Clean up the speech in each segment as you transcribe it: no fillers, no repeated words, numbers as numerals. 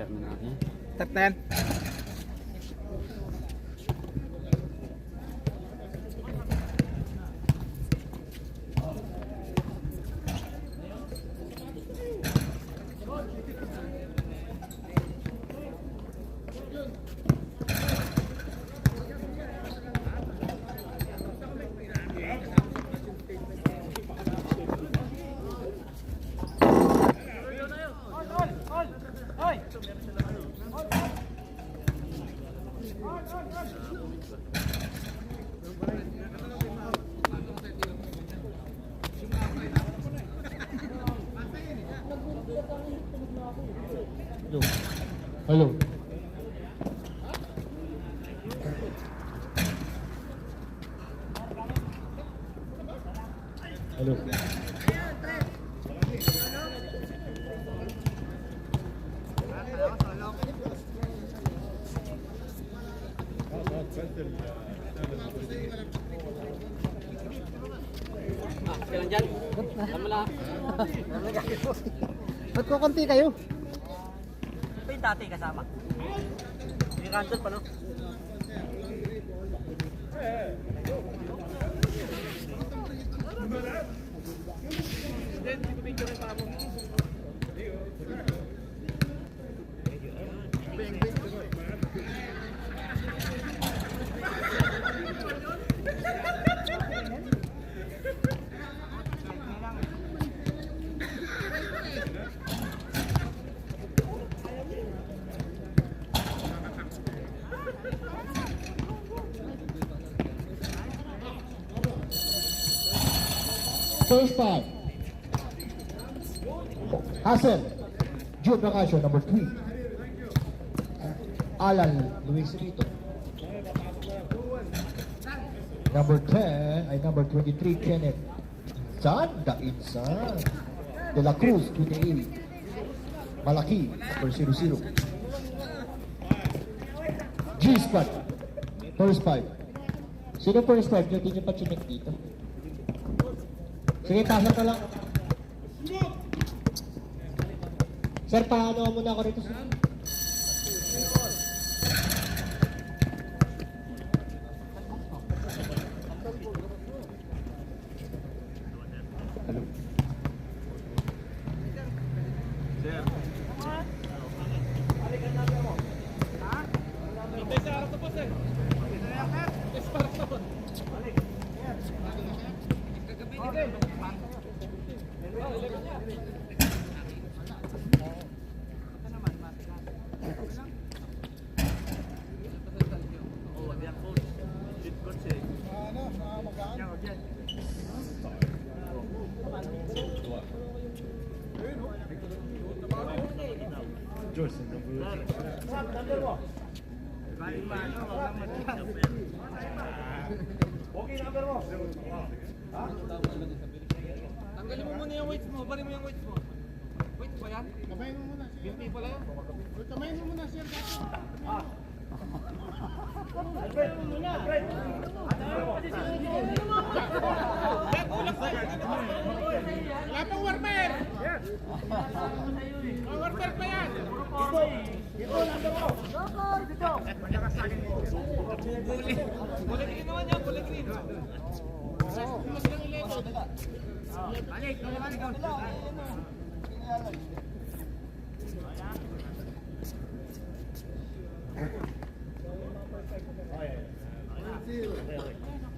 Start na natin. Start na yan. Hello. Hello. Kailan dyan? Tama lang. Ba't ko konti kayo? Ito yung dati kasama. May random pa, no? First time. Hassel. Jude Bacasio, number 3. Alan Luis Rito. Number 10 ay number 23, Kenneth Zanda Insan. De la Cruz, 28. Malaki, number 00. G-Squad. First 5. Sino first 5? Hindi niyo pa chinek dito. Sige, tasal ka lang. Sir, paano muna ako rito? Tanggalin mo muna yung weights mo. Bari mo yung weights mo. Weights ba yan? Kabayin mo muna, sir. BP pala yan? Kabayin mo muna, sir. Wala pang warmer! Ang warmer pa yan! Kulay green naman yan, kulay green. Mas lang ilego. Balik, balik.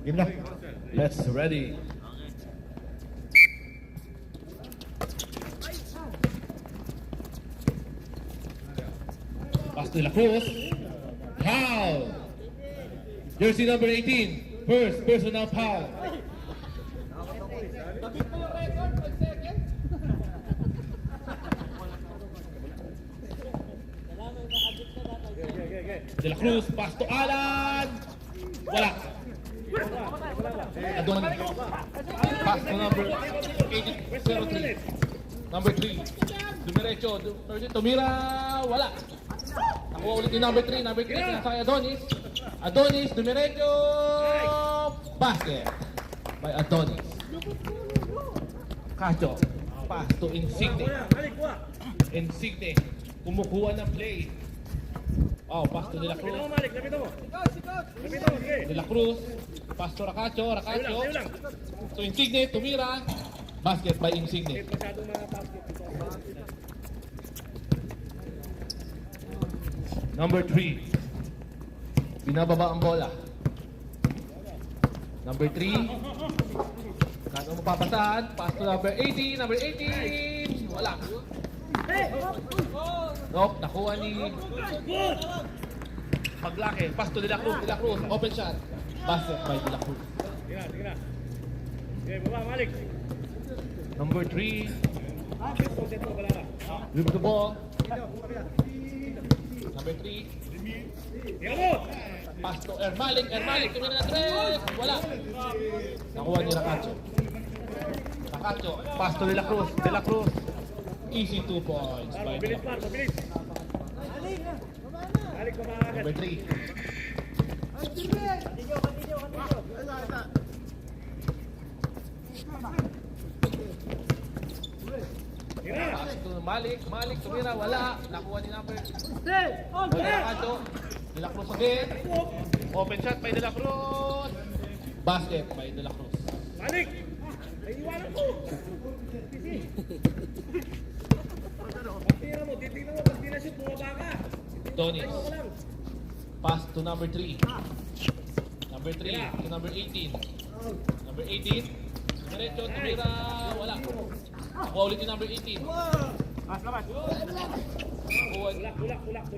Game na. Let's ready. Pass to La Cruz. Foul. Jersey number 18. First personal foul. De La Cruz, pass to Alan. Wala. Adonis. Pass to number 83. Number 3. Dumiretso. Tumira. Wala. Nakuha ulit yung number 3. Number 3 nasa kay Adonis. Adonis. Dumiretso. Basket. By Adonis. Cacho. Pass to Insigne. Insigne. kumukuha ng play. Oh, pass to De La Cruz. De La Cruz. Pass to Racacho. To Insigne, tumira. Basket by Insigne. Number 3. Binababa ang bola. Number 3. Kano mapapasahan. Pass to number 18. Number 18. Wala. Nope, nakuha ni Maglaki. Pass to De La Cruz. De La Cruz. Open shot. Basket by De La Cruz. Number 3. Dribble the ball. Number 3. Pass to Ermalik. Ermalik. Tumira na 3. Wala. Nakuha ni Racacho. Racacho. Pass to De La Cruz. De La Cruz. Easy 2 points by De La Cruz. Number 3. Pass to Malik. Malik. Tumira. Wala. Nakuha ni number. Racacho. De La Cruz again. Open shot by De La Cruz. Basket by De La Cruz. Donis. Pass to number 3. Number 3 to number 18. Number 18. Diretso, tumira. Wala. Nakuha ulit yung number 18.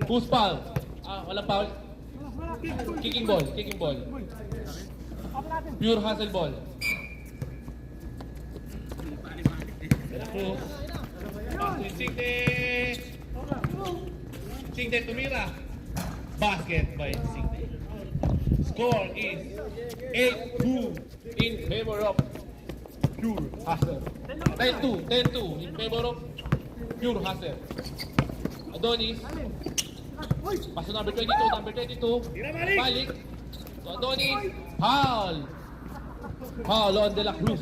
Who's foul? Walang foul. Kicking ball. Kicking ball. Pure hustle ball. Pass to Insigne. Insigne tumira. Basket by Insigne. Score is 8-2 in favor of Pure Hustle. 10-2. 10-2 in favor of Pure Hustle. Adonis. Pass to number 22. Number 22. Balik. To Adonis. Foul. Foul on De La Cruz.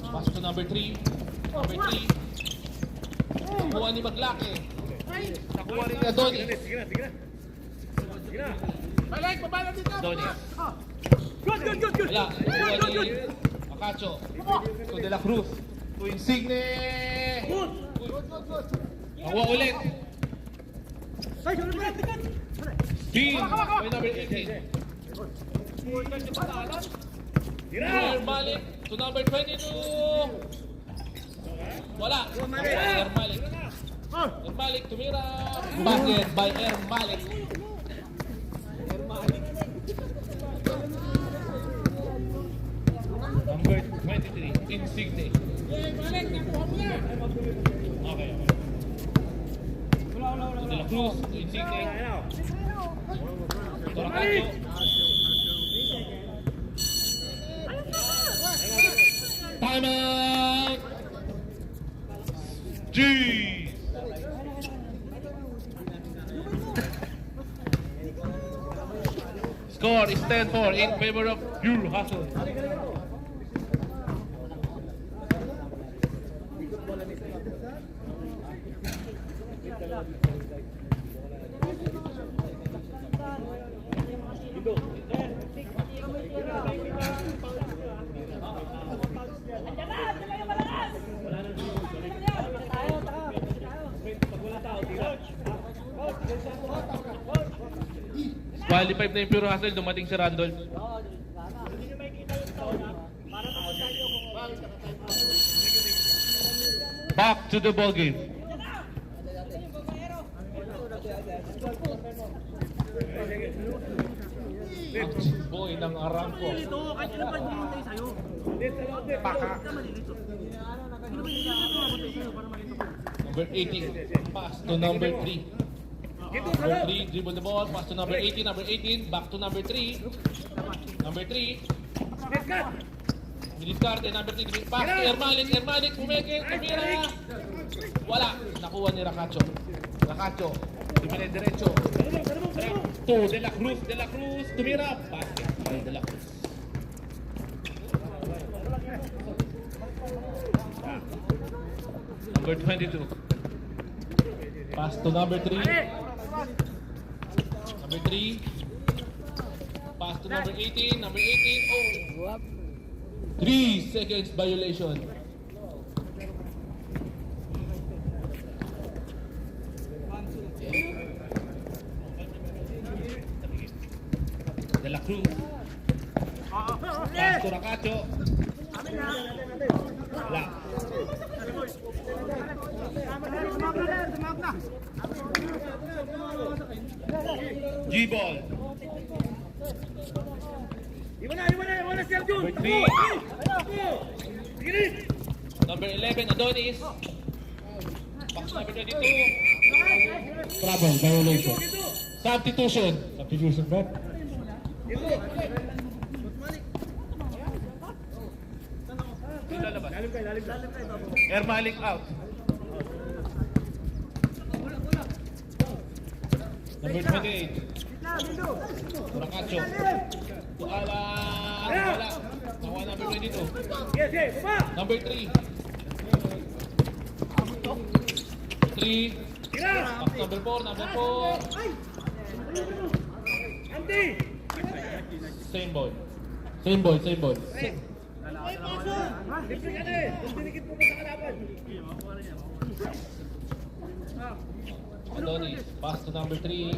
Pass to number 3. Number 3. Nakuha ni Maglaki. Nakuha rin ni Adonis. Adonis. Wala. Nakuha ni Racacho. To De La Cruz. To Insigne. Nakuha ulit. Steal by number 18. Ermalik to number 22. Wala. Ermalik. Ermalik tumira. Basket by Ermalik. Number 23. Insigne. Okay. De La Cruz to Insigne. To Racacho. Timeout! Jeez! Score is 10-4 in favor of Pure Hustle. Qualified na yung Pure Hustle, dumating si Randolph. Back to the ball game. Boy ng Aramco. Paka. Number 18. Pass to number 3. Number 3, dribble the ball, pass to number 18, number 18, back to number 3. Number 3. Diniscard, number 3, pass to Ermalik, Ermalik, umeke, tumira. Wala, nakuha ni Racacho. Racacho, tumira diretso. To De La Cruz, tumira, basket. kay De La Cruz. Number 22. Pass to number 3. Number 3. Pass to number 18. Number 18. Oh. 3 seconds violation. De La Cruz. Pass to Racacho. Wala. G-ball. Number 3. Number 11, Adonis. Box number 22. Trouble, violation. Substitution. Substitution, bet. Ermalik out. Number 28. Racacho. Wala. Nakuha number 22. Number 3. 3. Number 4. Number 4. Same ball. Same ball. Same ball. Adonis. Pass to number 3.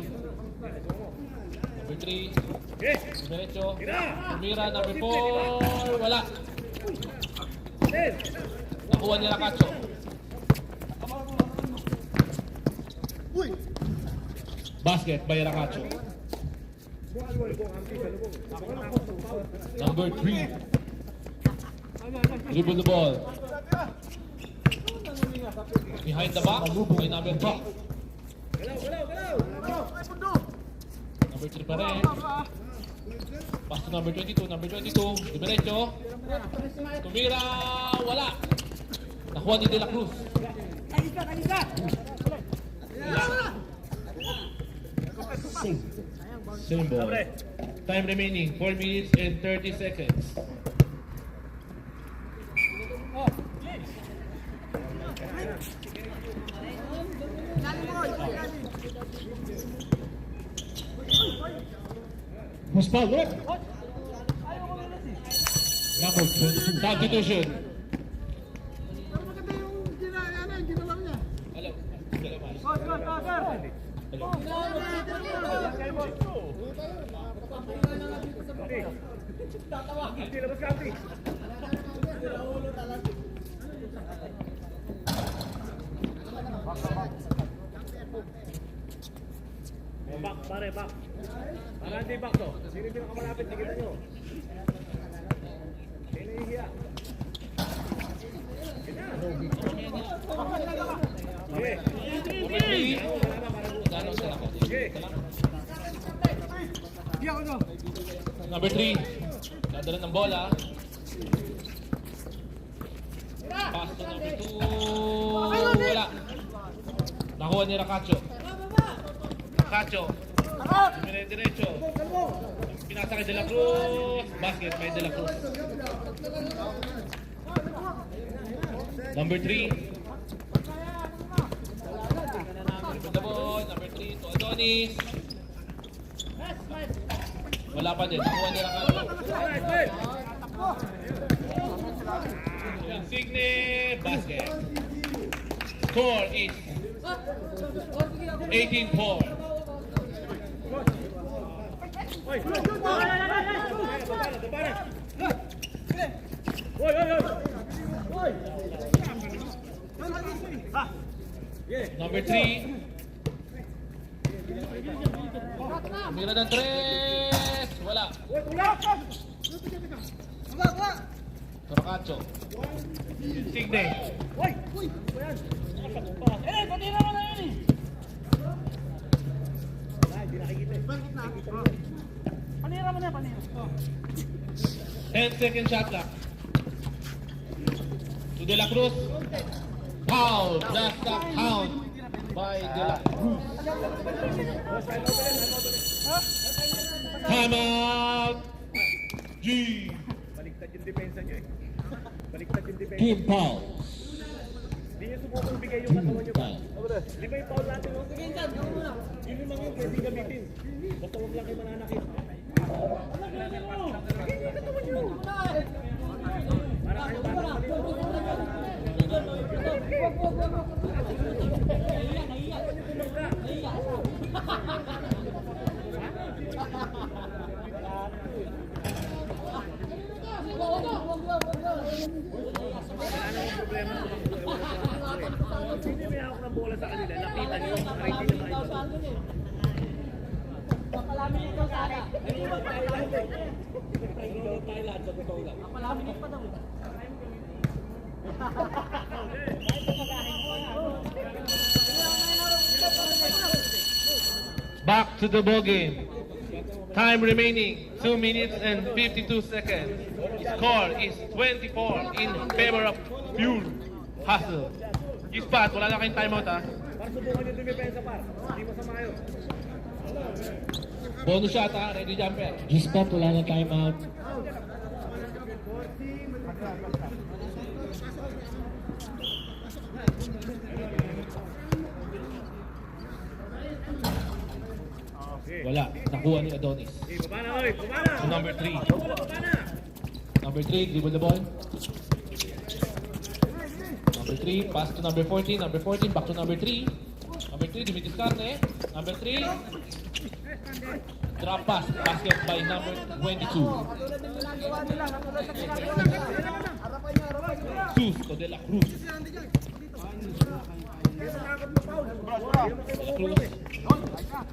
Number 3. Diretso. Tumira. Number 4. Wala. Nakuha nila Cacho. Basket by Racacho. Number 3. Dribble the ball. Behind the back by number 3. Number 3 pa rin. Pass to number 22. Number 22. Diretso. Tumira. Wala. Nakuha ni De La Cruz. Same ball. Time remaining 4 minutes and 30 seconds. Who's foul, look. Number 22. Substitution. Back, pare, back. Para hindi back to. Sino yung pinakamalapit? Nakita nyo. Sino yung hiya? Okay. Number 3. Dadala ng bola. Pass to number 2. Wala. Nakuha ni Racacho. Racacho. Diretso. Pinasa kay De La Cruz. Basket by De La Cruz. Number 3. Dribble the ball. Number 3 to Adonis. Wala pa din. Nakuha ni Racacho. Insigne. Basket. Score is 18-4. Number 3. Mira ng 3. Wala. Racacho. Insigne. Panira mo na, panira. 10-second shot clock. To De La Cruz. Foul. Last stop count by De La Cruz. Time out. G. Baliktad yung depensa nyo eh. Baliktad yung depensa. Team foul. Hindi nyo subukang bigay yung katawan nyo ba? Di ba yung foul natin, no? Yun yung mga pwede gamitin. Basta huwag lang kayo mananakit. Para kayo batang problema sa mga hindi may hawak ng bola sa kanila. Nakita nyo, nakita nyo ba? Thailand, sa totoo lang. Back to the ball game. Time remaining 2 minutes and 52 seconds. Score is 24 in favor of Pure Hustle. G-Spot, wala na kayong timeout ha. Para subukan yung dumipensa par. Hindi masama yun. Bonus shot ha, ready jumper. G-Spot, wala na timeout. Wala, nakuha ni Adonis. Okay, baba na, oy. Baba na. So number 3. Baba na. Number 3, dribble the ball. Number 3, pass to number 14. Number 14, back to number 3. Number 3, dumidiskarte. Number 3, drop pass. Basket by number 22. Susto de la Cruz. De la Cruz.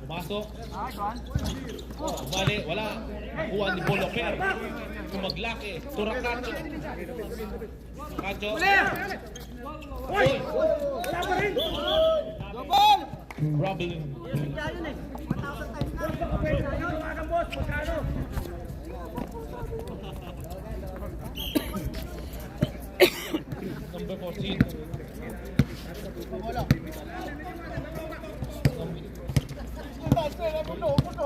Pumasok. Bali, wala. Nakuha ni Boloper. Tumaglaki. Turakacho. Kacho. Oy! Wala pa rin. Rubbling. Pwede na yun, mga boss. Magkano? Number 14.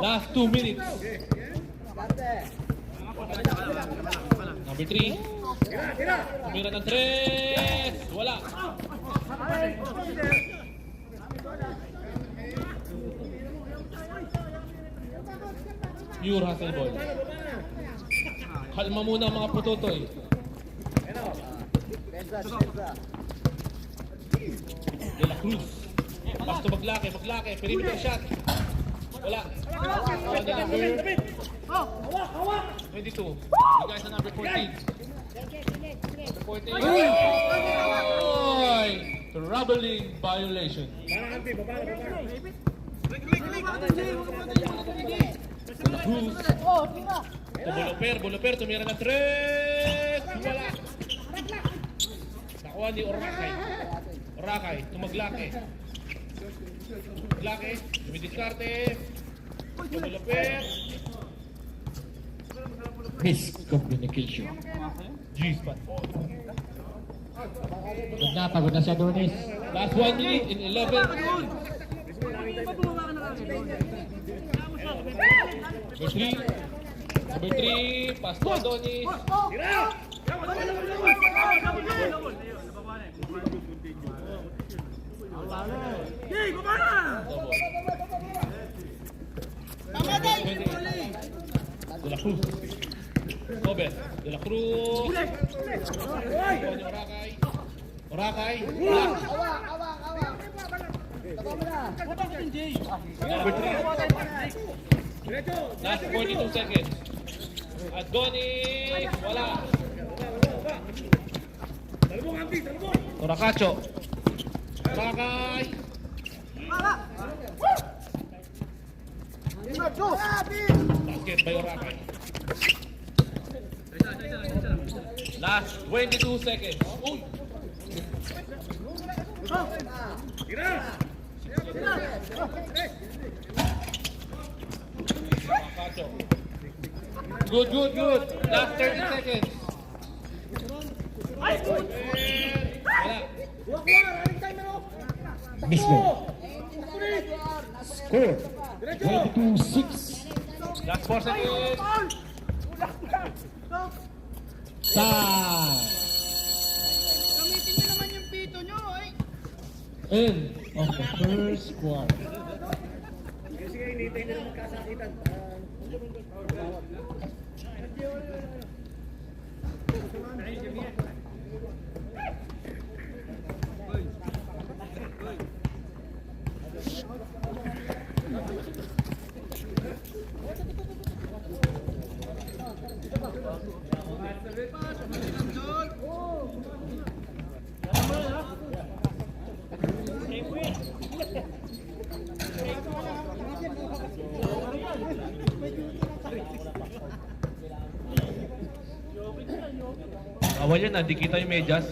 Last 2 minutes. Number 3. Tira. Tumira ng 3. Wala. Pure hustle ball. Kalma muna mga putotoy. De la Cruz. Basta maglaki. Perimeter shot. Wala. Number 22. You guys are number 14. Number 14. Oy! Troubling violation. Para Andy, baba na. De la Cruz. Boloper, tumira ng 3. Wala. Nakuha ni Orakay, tumaglaki. Maglaki, dumidiskarte. Boloper. Miscommunication. G-spot. Pagod na si Adonis. Last 1 minute in 11. Number 3, pass to Adonis. Tira. De la Cruz. Over. De la Cruz. Orakay. Black. Number 3. Last 42 seconds. Adonis. Wala. Talbong, Andy, talbong. Torakacho. Orakay. Basket by Orakay. Last 22 seconds. Uy! Tira. Torakacho. Good. Last 30 seconds. Wala. Mismo. Score. 22-6. Last 4 seconds. San. Gamitin nyo naman yung pito nyo, ay. End of the first quarter. Kasi nga hinihintay nila magkasakitan. Awal yan, di kita yung medyas.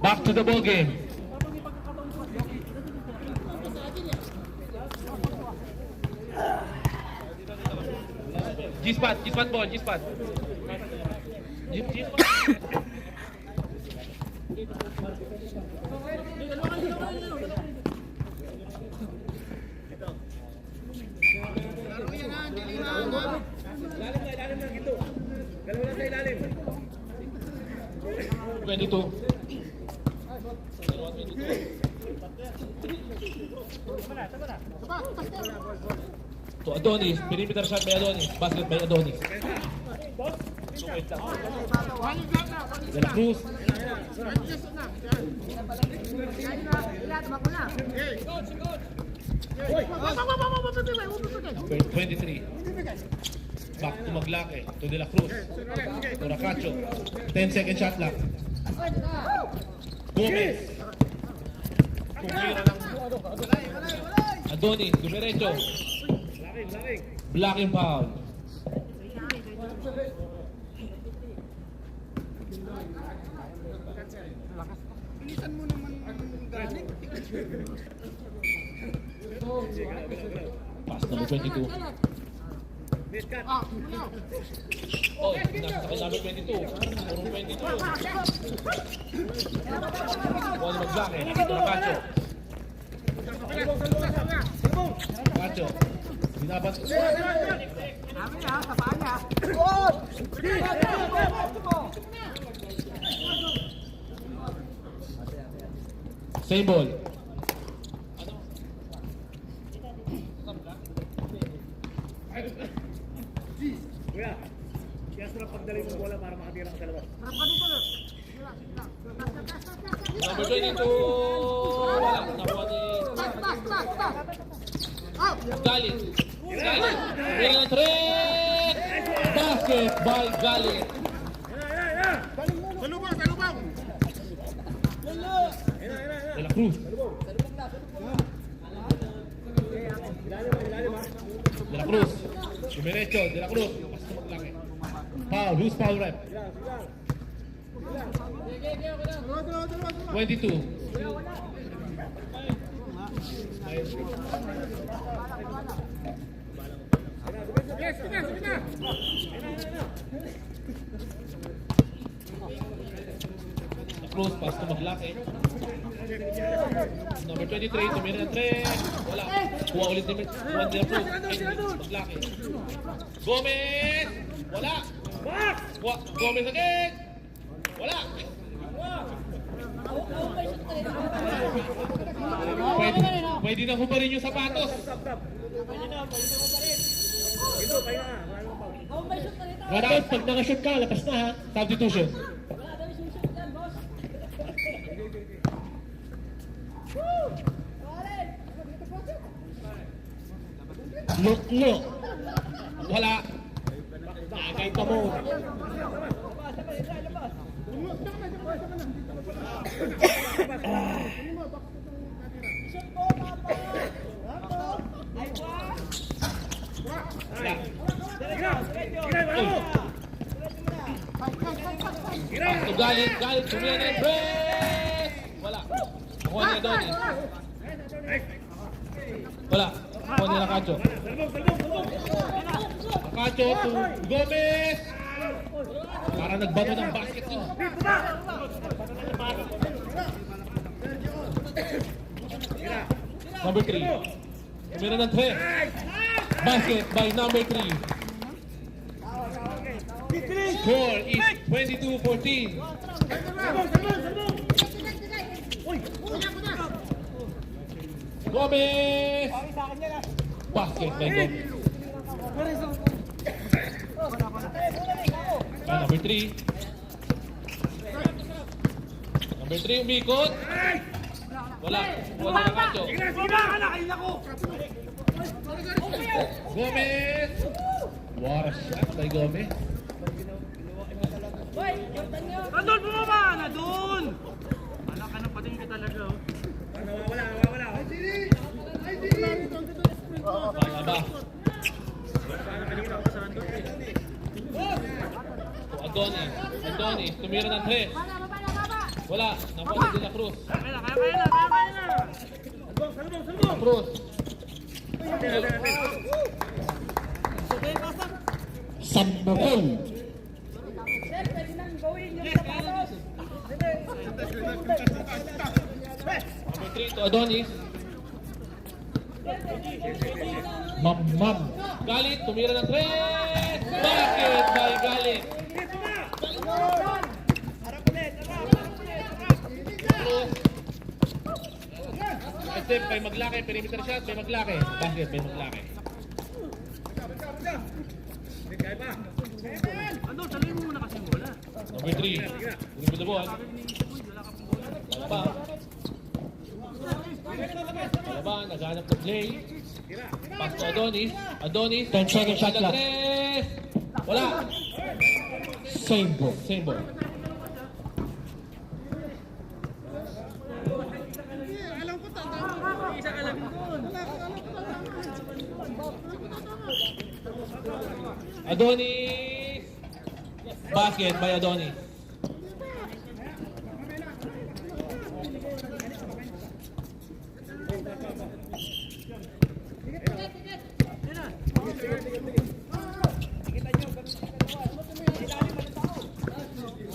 Back to the ball game. G-spot ball, G-spot. G-spot. Ilalim lang ito. Dalawa lang sa ilalim. 22. To Adonis, perimeter shot by Adonis, basket by Adonis. De La Cruz, number 23. Back to Maglake, to De La Cruz, to Racacho. 10-second shot lang. Gomez. Kumira ng Adonis, dumiretso. Laking. Blocking foul. Bilisan mo naman galing. Pass number 22. Miskat. Oh, nasa sa number 22. Puro 22. Wala mag-block eh. Ito na Pacho. Pacho. Binabat. Same ball. Kuya, kaya sarap pagdali mo bola para makatira ka sa labas. Number 22. Wala. Nakuha ni Galit. Galit. Meron ng threat. Basket by Galit. Salubang, salubang. De La Cruz. De La Cruz. Dumiretso. De La Cruz. Basta maglaki. Foul. Who's foul rep? 22. Yes, sige na, sige na. De La Cruz. Basta maglaki. Number 23. Tumira ng 3. Wala. Kuha ulit ni Juan De La Cruz. Maglaki. Gomez. Wala. Gomez again. Wala. Pwede na hubarin yung sapatos. Ito, kaya nga. Dapat pag nakashoot ka, lapas na ha. Substitution. Look. Wala. Bagay pa mo. Pasto Galit. Tumira ng press. Wala. Kuha ni Adonis. Wala. Kuha ni Racacho. Racacho to Gomez. Para nagbato ng basket yun. Number 3. Tumira ng 3. Basket by number 3. Score is 22-14. Gomez! Basket by Gomez. Number 3. Number 3, umikot. Wala. Wala na kacho. Gomez! What a shot by Gomez. Nandun, bumaba! Nandun! Anak ka ng pating ka talaga, oh. Kaya ba? Adonis, tumira ng 3. Wala, nakuha si De La Cruz. Kaya na! De La Cruz. Sambukol. Number 3 to Adonis. Mamam. Galit, tumira ng 3. Basket by Galit. Cruz. Step by Maglaki, perimeter shot by Maglaki. Basket by Maglaki. Nandun, saluhin mo muna kasi yung bola. Number 3. With the ball. Palaba. Palaba, naghanap ng play. Pass to Adonis. Adonis. 10 second shot clock. 3. Wala. Same ball. Same ball. Adonis. Basket by Adonis.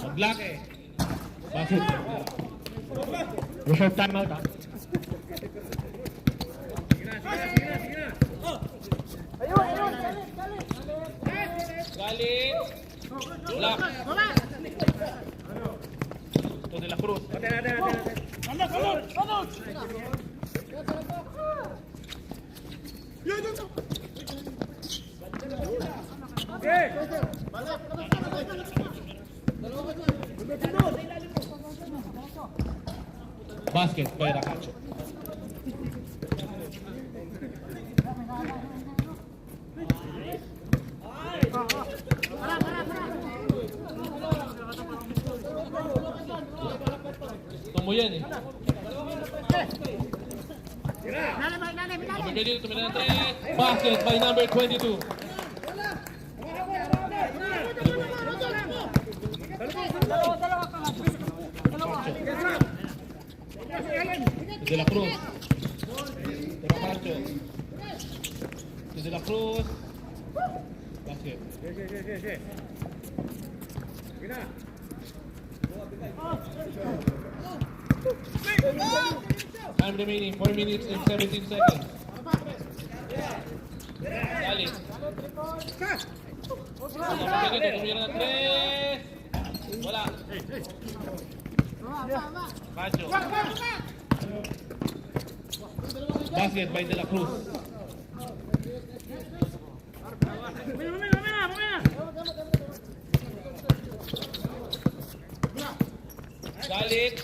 Maglaki. Basket. Reserve timeout, ha? Galit. Block. To De La Cruz. Basket by Racacho. Gusto mo yan eh. Number 22, tumira ng 3. Basket by number 22. De La Cruz. De Racacho. De La Cruz. Basket. Time remaining, 4 minutes and 17 seconds. Galit. Tumira ng 3. Wala. Cacho. Basket by De La Cruz. Galit.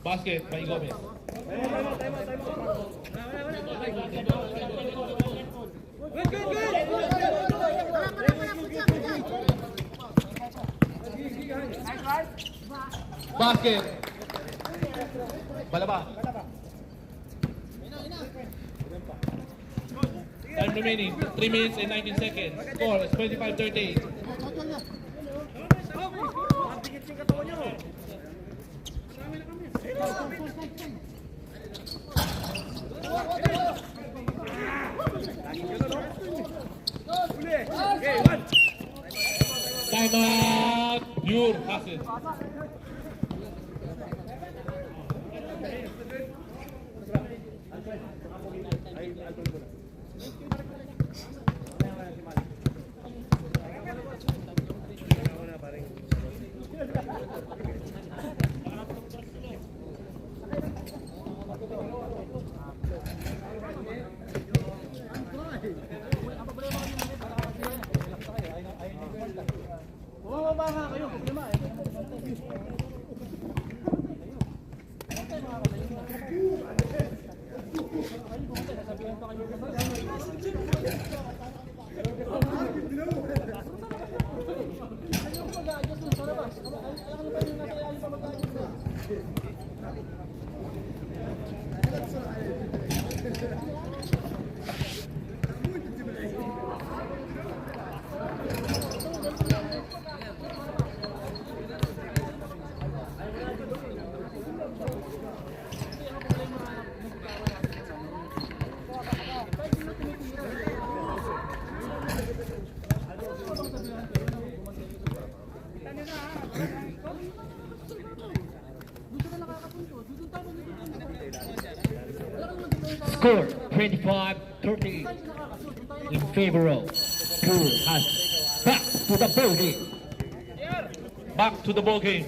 Basket by Gomez. Basket. Balaba. Time remaining, 3 minutes and 19 seconds. Score is 25-30. Timeout! Pure Hassel. Score 25-30 in favor of Pure Hassel. Back to the ball game. Back to the ball game.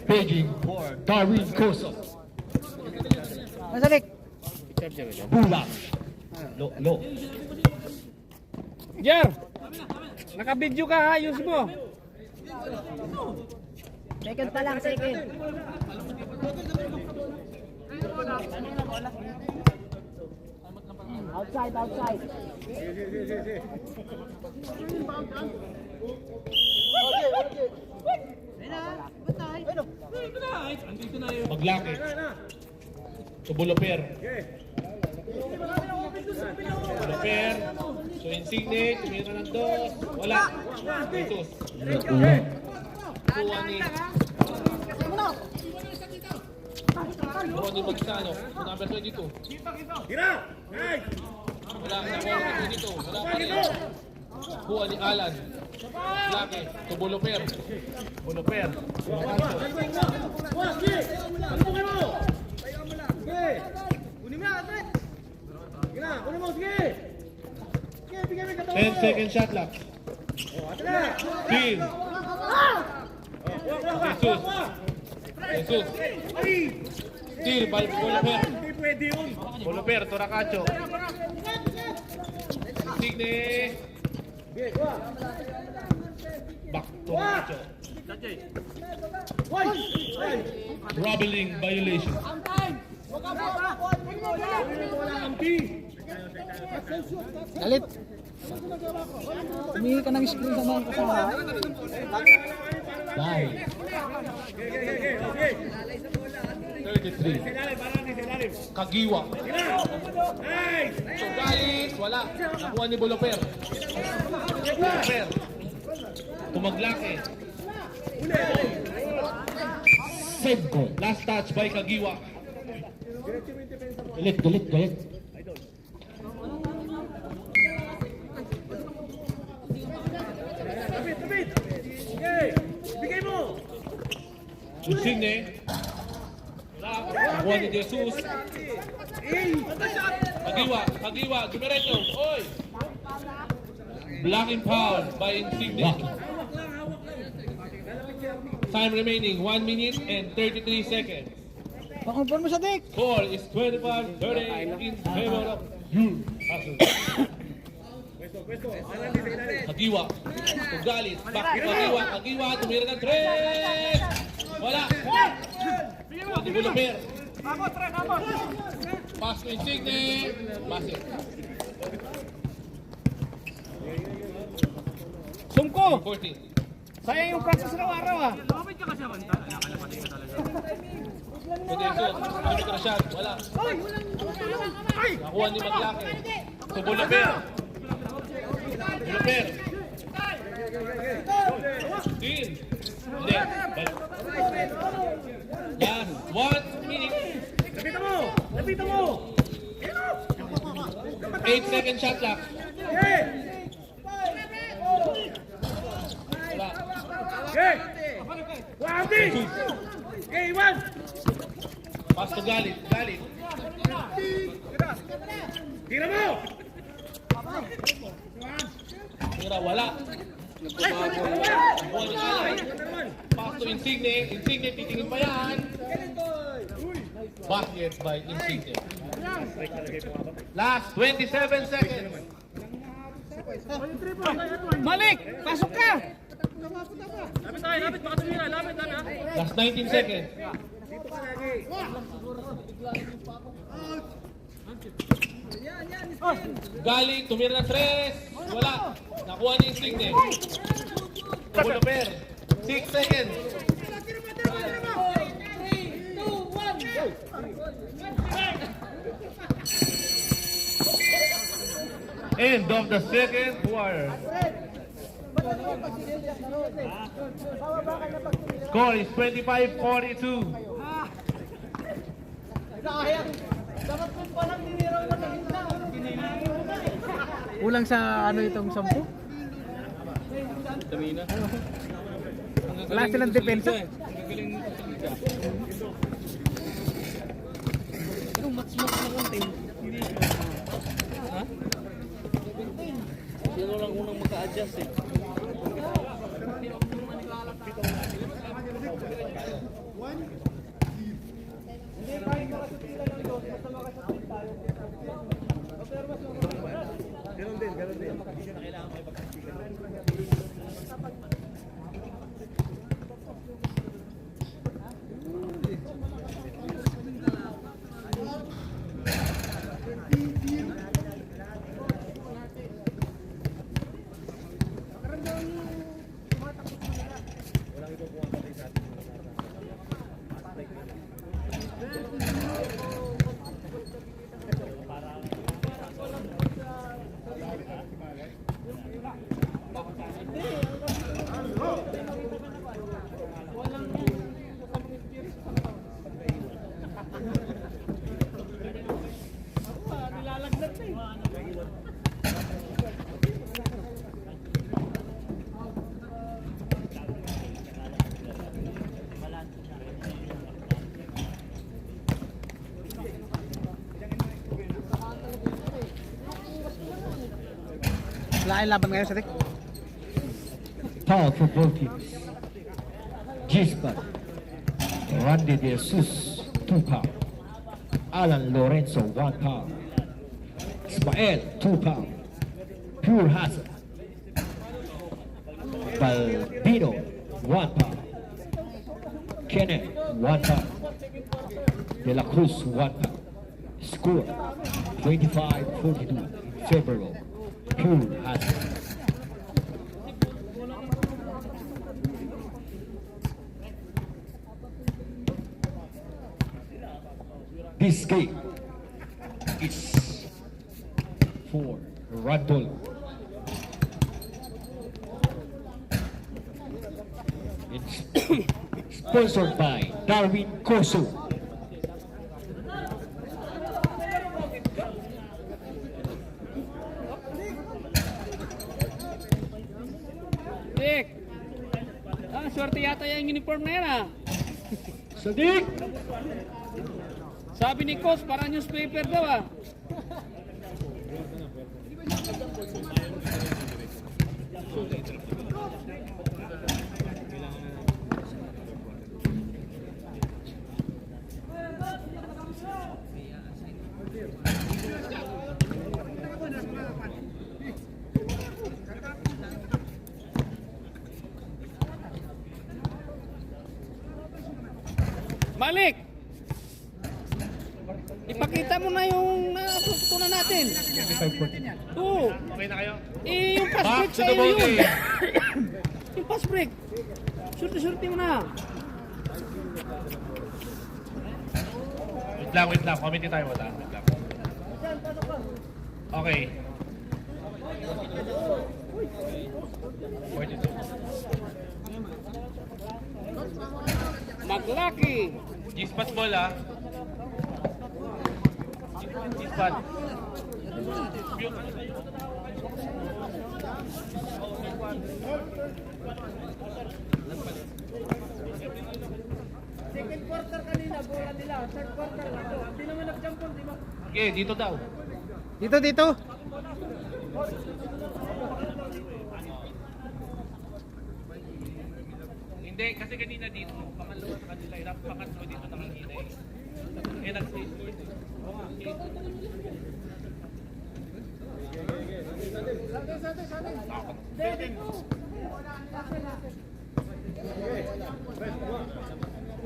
Paging for Darwin Koso. Masalik. Bulang. Low. Jer! Naka-video ka ha, ayos mo. Second pa lang, second. Outside. Maglaki. Tuboloper. Tuboloper. So Insigne, tumira ng dos. Wala. Jesus. Kuha ni Ronnie Magsano. So number 22. Tira! Nice! Wala. Number 22. Wala pa rin. Kuha ni Alan. Maglaki. Tuboloper. Tuboloper. Kunin mo yan, Atret! Sige na, kunin mo, sige! Sige, bigyan mo yung katawan 10 second shot clock. Steal. Jesus. Steal by Boloper. Hindi pwede yun! Boloper, Toracacho. Insigne. Back to Toracacho. Troubling violation. Galit. Humingi ka ng screen sa mga kasama. Dahil 33. Kagiwa. So guys, wala. Nakuha ni Boloper. Boloper. Tumaglaki. save goal. Last touch by Kagiwa. Galit. Tapit! Sige! Bigay mo! Insigne. Nakuha ni Jesus. Kagiwa. Dumiretso. Oy! Blocking foul by Insigne. Time remaining 1 minute and 33 seconds. Pakumpon mo sa Dick. Score is 25-30 in favor of you. Kagiwa. Tugalit. Back to Kagiwa. Tumira ng 3. Wala. Di Boloper. Pass to Insigne. Basket. Sumko! 14. Sayang yung practice ng araw ah! Podencio. Ano ka na shot? Wala. Nakuha ni Maglaki. So Boloper. Steal. Hindi. Last 1 minute. Lapitan mo! 8 second shot clock. Okay! Wadi! Okay, Iwan! Pass to Galit. Galit. Tira mo! Tumira, wala. Nakuha ni Alay. Pass to Insigne. Insigne, titingin pa yan. Basket by Insigne. Last 27 seconds. Malik, pasok ka! Lapit tayo, lapit. Baka tumira. Lapit, lapit. Ha? Last 19 seconds. Galing, tumira ng 3. Wala. Nakuha ni Insigne. Bulaper. 6 seconds. End of the second quarter. Score is 25-42. Kulang sa ano itong 10? Wala silang depensa. Sino lang unang maka-adjust eh. Wala laban ngayon sa tik. Foul for both teams. Gisbert, Randy De Jesus, 2 foul. Alan Lorenzo, 1 foul. Ismael, 2 foul. Pure Hazard. Balbino, 1 foul. Kenneth, 1 foul. De La Cruz, 1 foul. Score 25-42 in favor of Pure Hazard. This game is for Randall. It's sponsored by Darwin Corso. Tik! Swerte yata yung uniform na yan ah. Sadiq! Sabi ni Coach, para newspaper daw ah. Malik! Ipakita mo na yung natutunan natin. 25-14. Oo. Okay na kayo? Yung pass Back break to the sa'yo ball yun. game. Yung pass break. Surti-surti mo na. Wait lang. Committee tayo mo ta. Wait lang. Okay. 42. Maglaki. Gispat ball ah. Gispat. Second quarter kanina, bola nila. Third quarter, ito. Hindi naman nag-jump on, di ba? Okay, dito daw. Dito. Hindi, kasi kanina dito, pangalawa sa kanila, hirap pangatlo dito nakakita eh. Eh, nag-score dito. Oo nga, okay.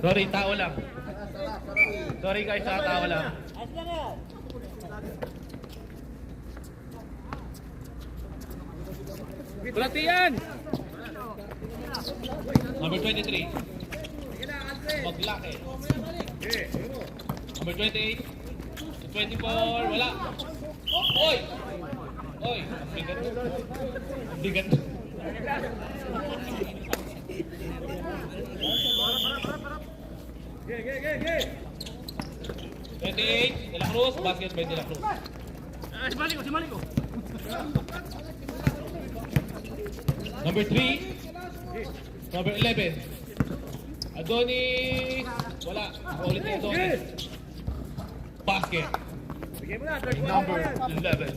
Sorry, tao lang. Sorry guys, tao lang. Pelatihan! Number 23. Maglaki. Number 28. 24. Wala. Oy! Oy! Bigat. Bigat. Ge. 28. De La Cruz. Basket by De La Cruz. Si Maliko. Number 3. Number 11. Adonis. Wala. Ulit ni Adonis. Basket. Bigay mo na, third quarter Number yan. 11.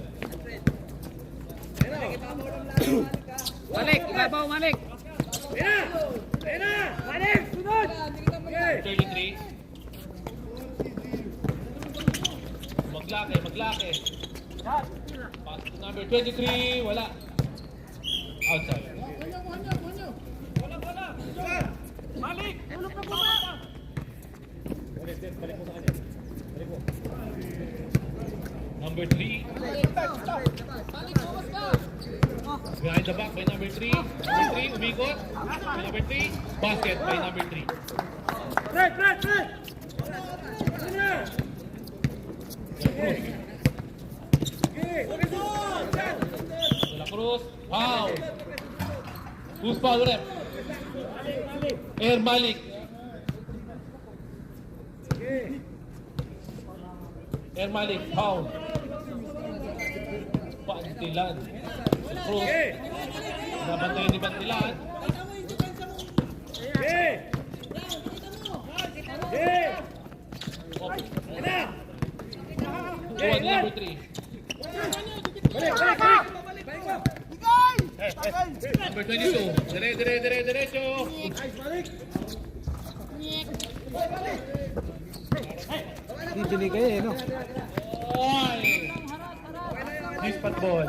Malik, ibabaw, Malik. Ayun na! Malik, sunod! Okay. 33. Maglaki. Pass to number 23. Wala. Outside. Malik! Tulog na bola! Number 3. Behind the back by number 3. Number 3, umikot. By number 3. Basket by number 3. Fred! Ayun na! Okay, doon! Yan! De La Cruz. Foul. Who's foul rep? Air Malik. Air Malik. Foul. Bantilan. De La Cruz. Nabantayan ni Bantilan. Okay! Okay! Okay. Ayun na! Kuha ni number 3. Balik! Number 22. Diretso. Nice, Malik! Didinig kayo eh, no? Oy! Dispat ball.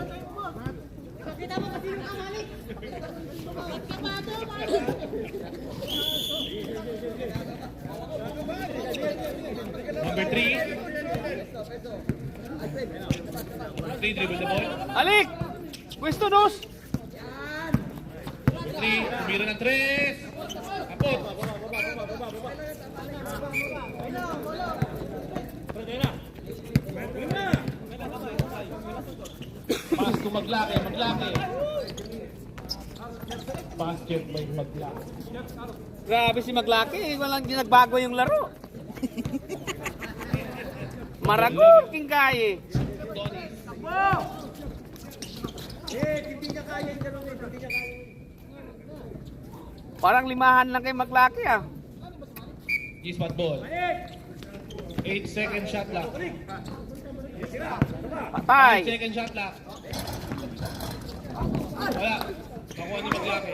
Number 3. 3 dribble the ball. Malik! Pwesto dos! 3, tumira ng 3. Apot. Pass to Maglaki. Basket by Maglaki. Grabe si Maglaki, walang nagbago yung laro. Maragot, Kingkay. Parang limahan lang kay Maglaki ah. G-spot ball. 8-second shot clock. Patay. 8-second shot clock. Wala. Nakuha ni Maglaki.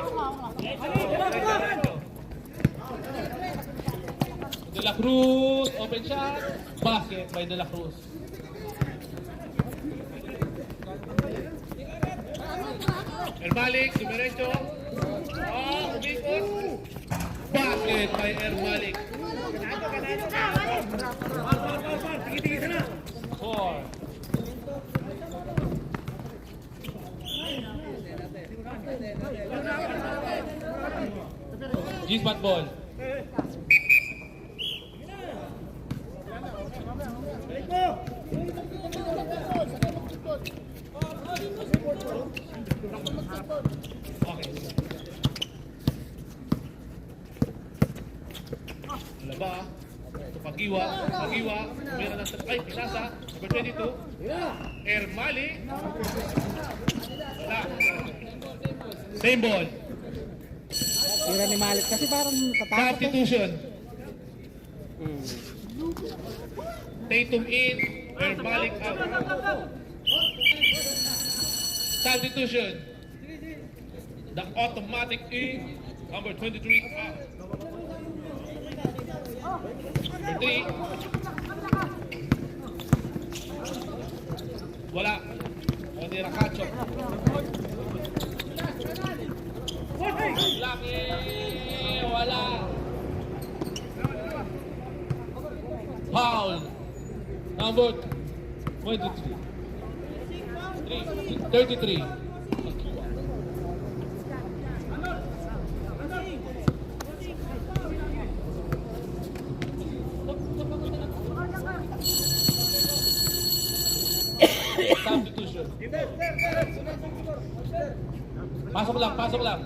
De La Cruz. Open shot. Basket by De La Cruz. Ermalik. Diretso. Umikot. Basket by Ermalik. Tingin sana! 4. G-spot ball. Balik mo! Okay. Laba. Pagiwa. Meron ng ay, pinasa. Number 22. Ermali. Wala. Same ball. Tira ni Malik kasi parang tatakot eh. Substitution. Tatum in, or Malik out. Substitution. The automatic in, number 23 out. Number 3. Wala. Hindi na catch up. Laki! Wala! Foul! Number 23. 33. Substitution. Pasok lang, pasok lang.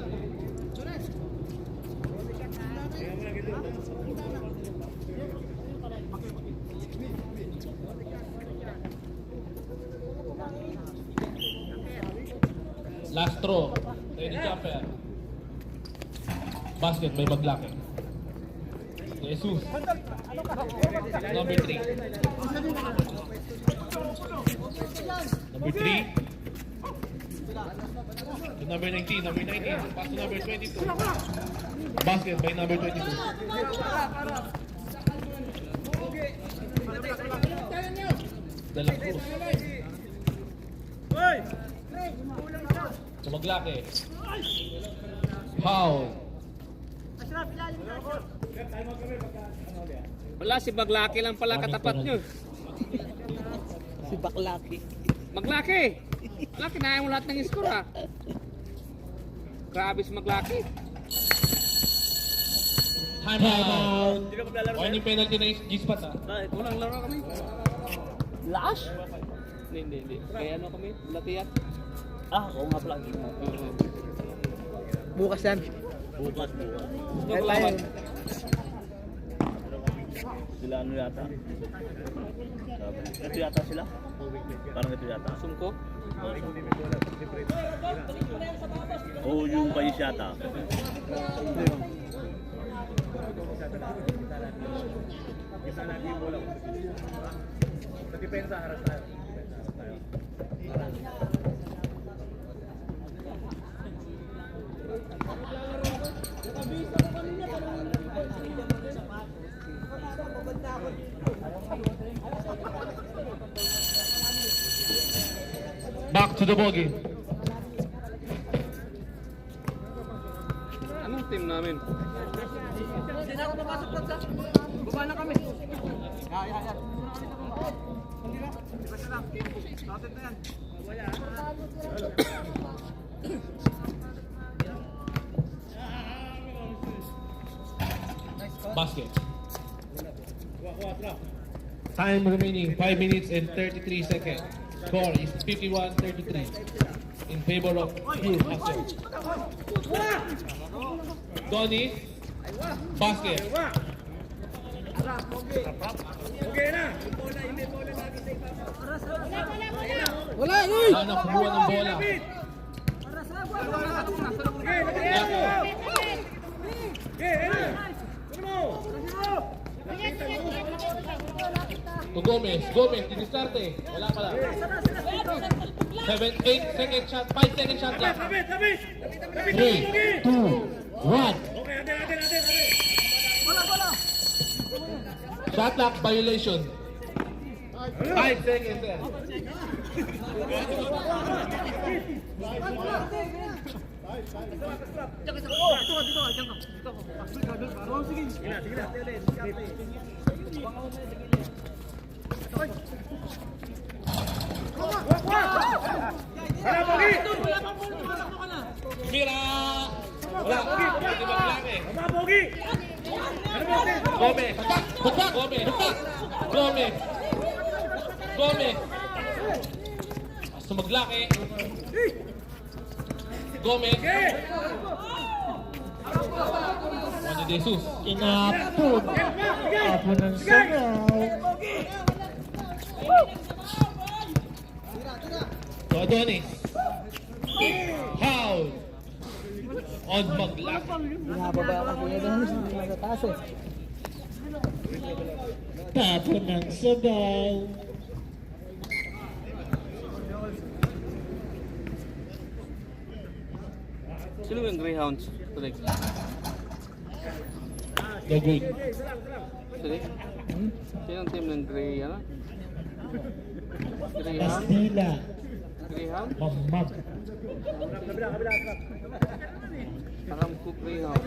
Last throw. Ready jumper. Basket by Maglaki. Jesus. Number 3. Number 3. To number 19. Number 19. Pass to number 22. Basket by number 22. De La Cruz. To Maglaki. Foul. Wala, si Maglaki lang pala katapat nyo. Si Baklaki. Maglaki! Wala, kinaya mo lahat ng score ha. Grabe si Maglaki. Time out. Warning penalty na G-spot ha. Walang laro kami. Lash? Hindi. Kaya ano kami? Latiyan. Ah, oo nga pala. Bukas yan. Ito kalaban. Sila ano yata? Ito yata sila? Parang ito yata. Sungko. Oo, yung payis yata. Back to the bogey. Anong team namin? Hindi na ako napasok doon sa... Baba na kami. Yan. Hindi na. Basta lang. Noted na yan. Basket. Time remaining 5 minutes and 33 seconds. Score is 51-33 in favor of Pure Hustle. Donnie, basket. Wala, uy! Wala na kumuha ng bola. To Gomez, dinistarte. Wala pala. 7, 8 second shot, 5 second shot lang. 3, 2, 1. Shot clock violation. 5 seconds there. Mira! Wala. Hindi Maglaki. Gomez. Batak. Gomez. Basta Maglaki. Gomez. Juan de Jesus. Inapod. Apo ng sangaw. To Adonis. Foul. on mag-lock. Binababa ako niya doon sa taas eh. Tapon ng sabaw. Sino yung Greyhounds? Tulig. The Greek. Tulig? Sino ang team ng Grey, ano? Greyhound? Castilla. Greyhound? Mamam. Alam ko Greyhound.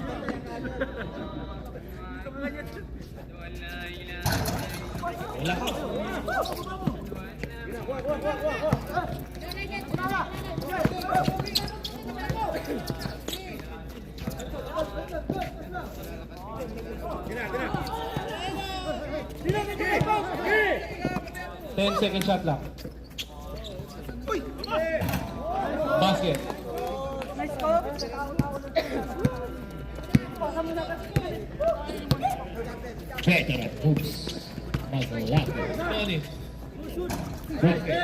Wala. Ten second shot lang. Basket. Veteran moves. Mag-lock. Tony. Basket.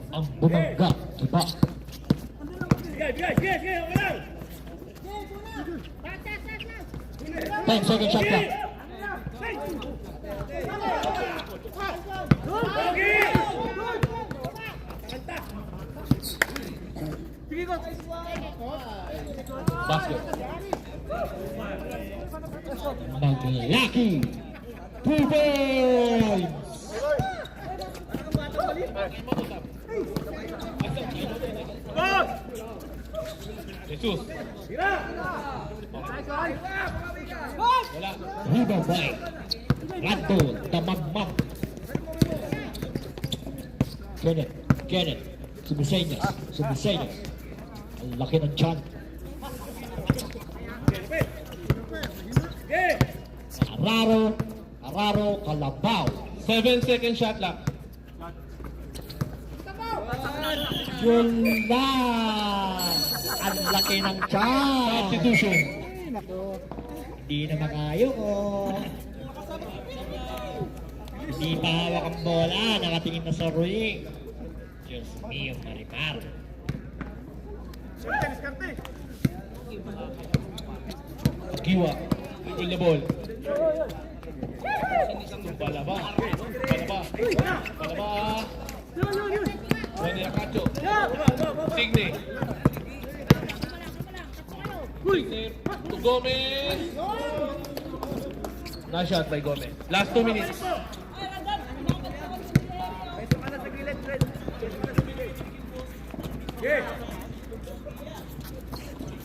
Ang bumangga. Iba. 10 second shot lang. Basket. Mag-lucky. 2 points. Jesus. Wala. Rebound by Randall, the Mamam. Kenneth. Sumusenyas. Ang laki ng tiyan. Araro, Kalabaw. 7 second shot lang. Yun lang. Ang laki ng tiyan. Substitution. Hindi na makayo ko. Hindi pa hawak ang bola. Nakatingin na sa ruing. Diyos mio, Marimar. Giwa. Dribble the ball. Balaba. Pwede na Cacho. Signe. To Gomez. Nice shot by Gomez. Last 2 minutes.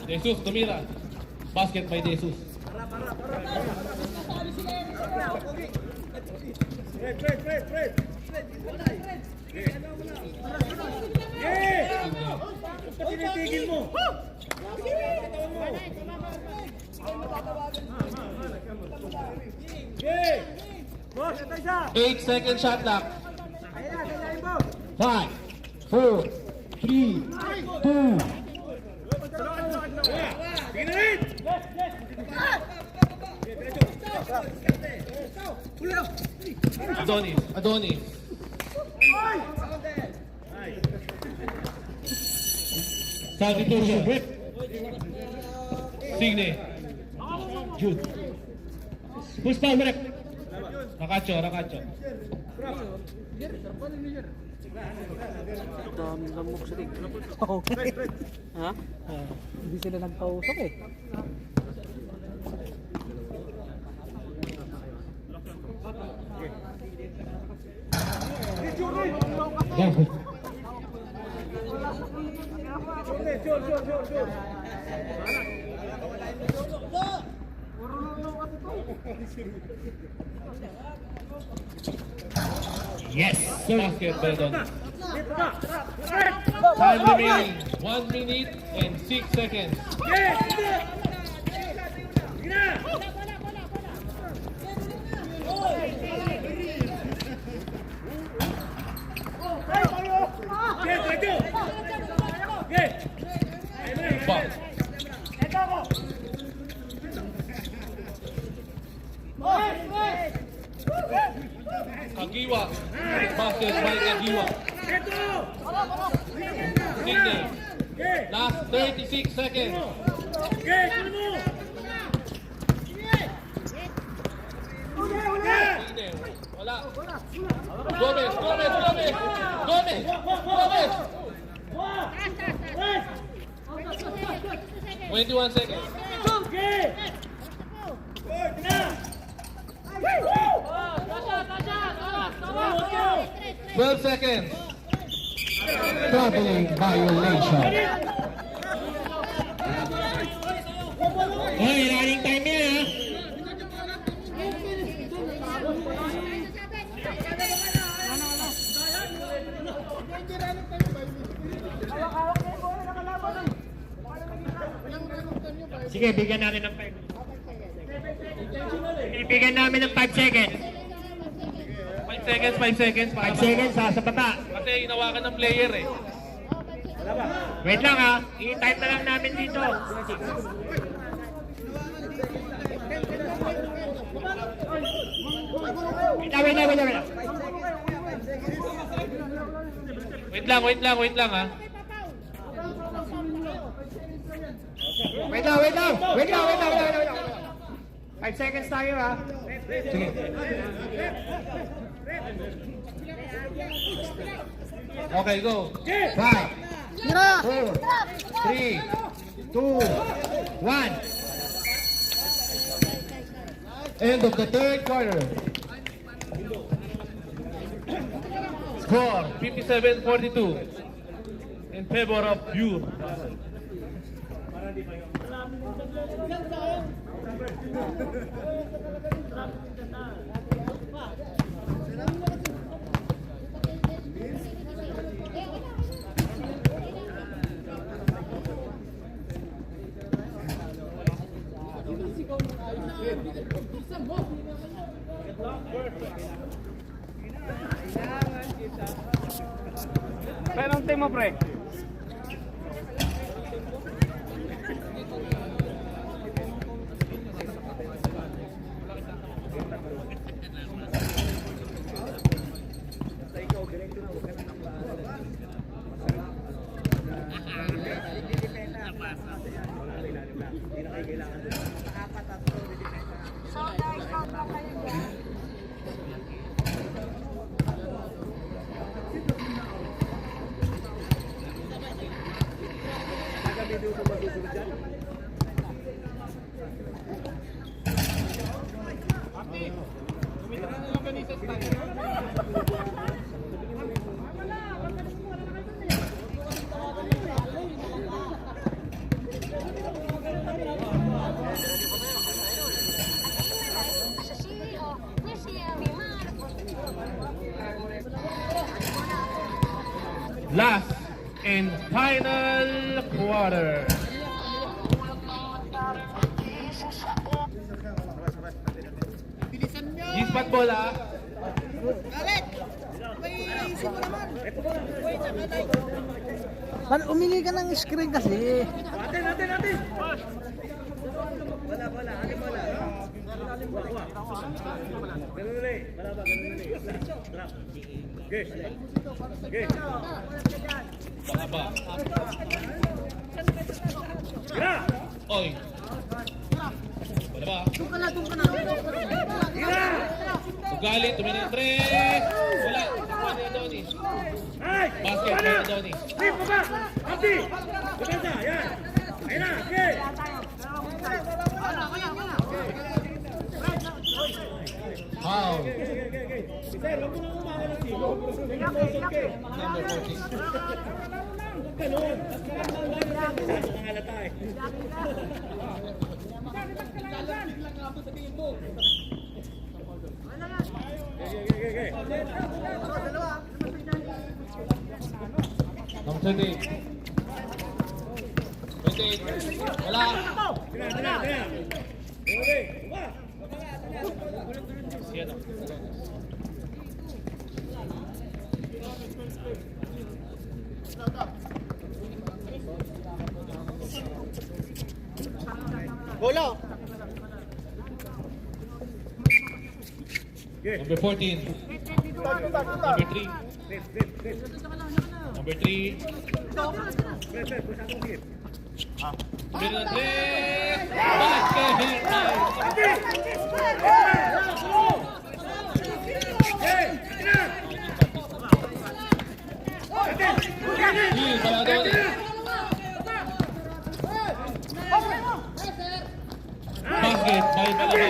Jesus, tumira. Basket by Jesus. Tinitigil mo. 8 second shot lang. 5, 4, 3, 2. Adonis. Substitution. Signe. Jude. Who's foul rep? Nakacho. Dami lamok sa lig. Ha? Hindi sila nagpausok eh. David. Yes, sir. Basket by Adonis. Time remaining 1 minute and 6 seconds. Back. Kagiwa. Basket by Kagiwa. Ito! Signal. Okay! Last 36 seconds. Okay, sino mo? Signal. Wala. Gomez. Gomez. Gomez. Gomez. Gomez. 21 seconds. Okay! Na! 12 seconds. Traveling violation. Hoy, running time yan ha! Sige, bigyan natin ng 5. Bigyan namin ng 5 seconds. 5 seconds, 5 seconds. 5 seconds ha, sa baba. Kasi hinawakan ng player eh. Wait lang ha, i-time na lang namin dito. Wait lang. Wait lang ha. Wait lang. 5 seconds tayo ha. Sige. Okay, go. 5, 4, 3, 2, 1. End of the third quarter. Score 57-42 in favor of you. Penalty mo, pre. Last and final quarter. Gispat bola. Umingi ka ng screen kasi. Natin! Ganun ulit. Ganun ulit. Drop. Okay. Baba. Gira! Oy. Wala ba? Doon ka na. Gira! Ugali, tumingin ng 3. Wala. Wala ni Donnie. Ay! Basket Baba na! by Donnie. Flip, baba! Abdi! Maganda, yan! Ayun na, okay! Foul. Okay. Sir, huwag mo nang umaga ng silo. Okay. Number 14. Ganun. Nangalata eh. Okay. Number 28. 28. Wala. Tira. Okay. Baba! Siya na. Bola. Okay. Number 14. Number 3. Number 3. Tumira ng 3. Basket by Balaba.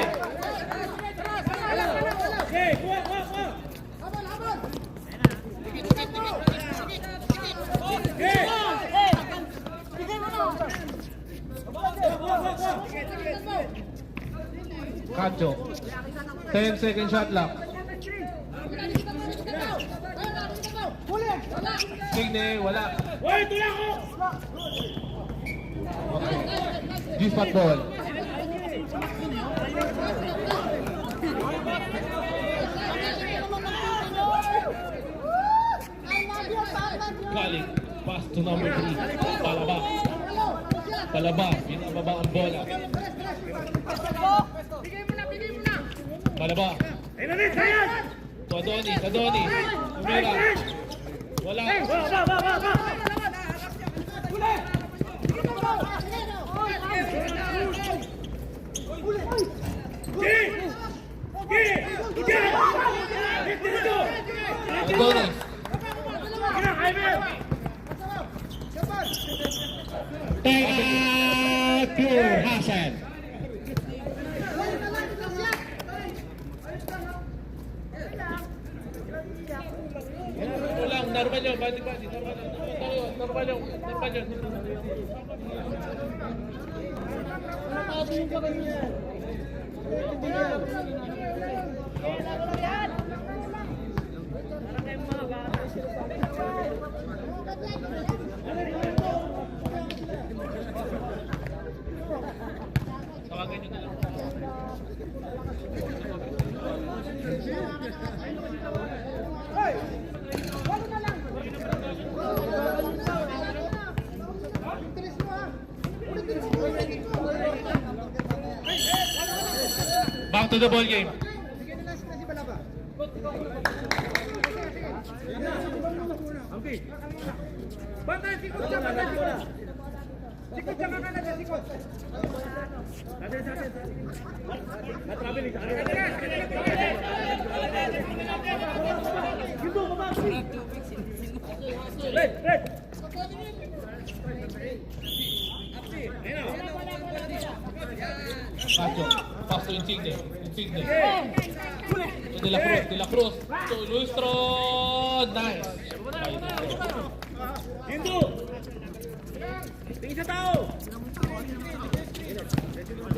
Kacho. 10-second shot clock. Signe, wala. Okay. G-spot ball. Galing. Pass to number 3. Balaba. Balaba. Binababa ang bola. Balaba. To Adonis. Adonis. Tumira. Wala. Adonis. Pure Hassan. Ulang, normal yun. Badi. Normal yun. Tawagan nyo na lang. Back to the ball game. Cacho, pass to Insigne. To De La Cruz. To Lustro. Nice. Hindu! Tingin sa tao!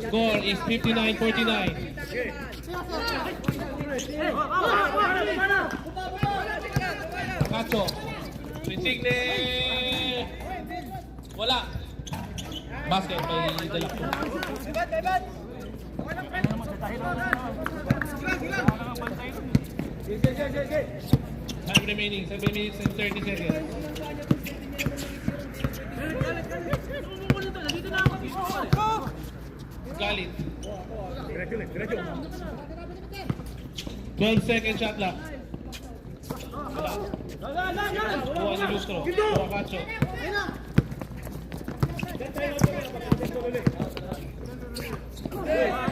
Score is 59-49. Cacho. To Insigne. Wala. Basket by De La Cruz. Time remaining, 7 minutes and 30 seconds. Galit. 12-second shot clock. Kuha ni Lustro. Kuha Cacho.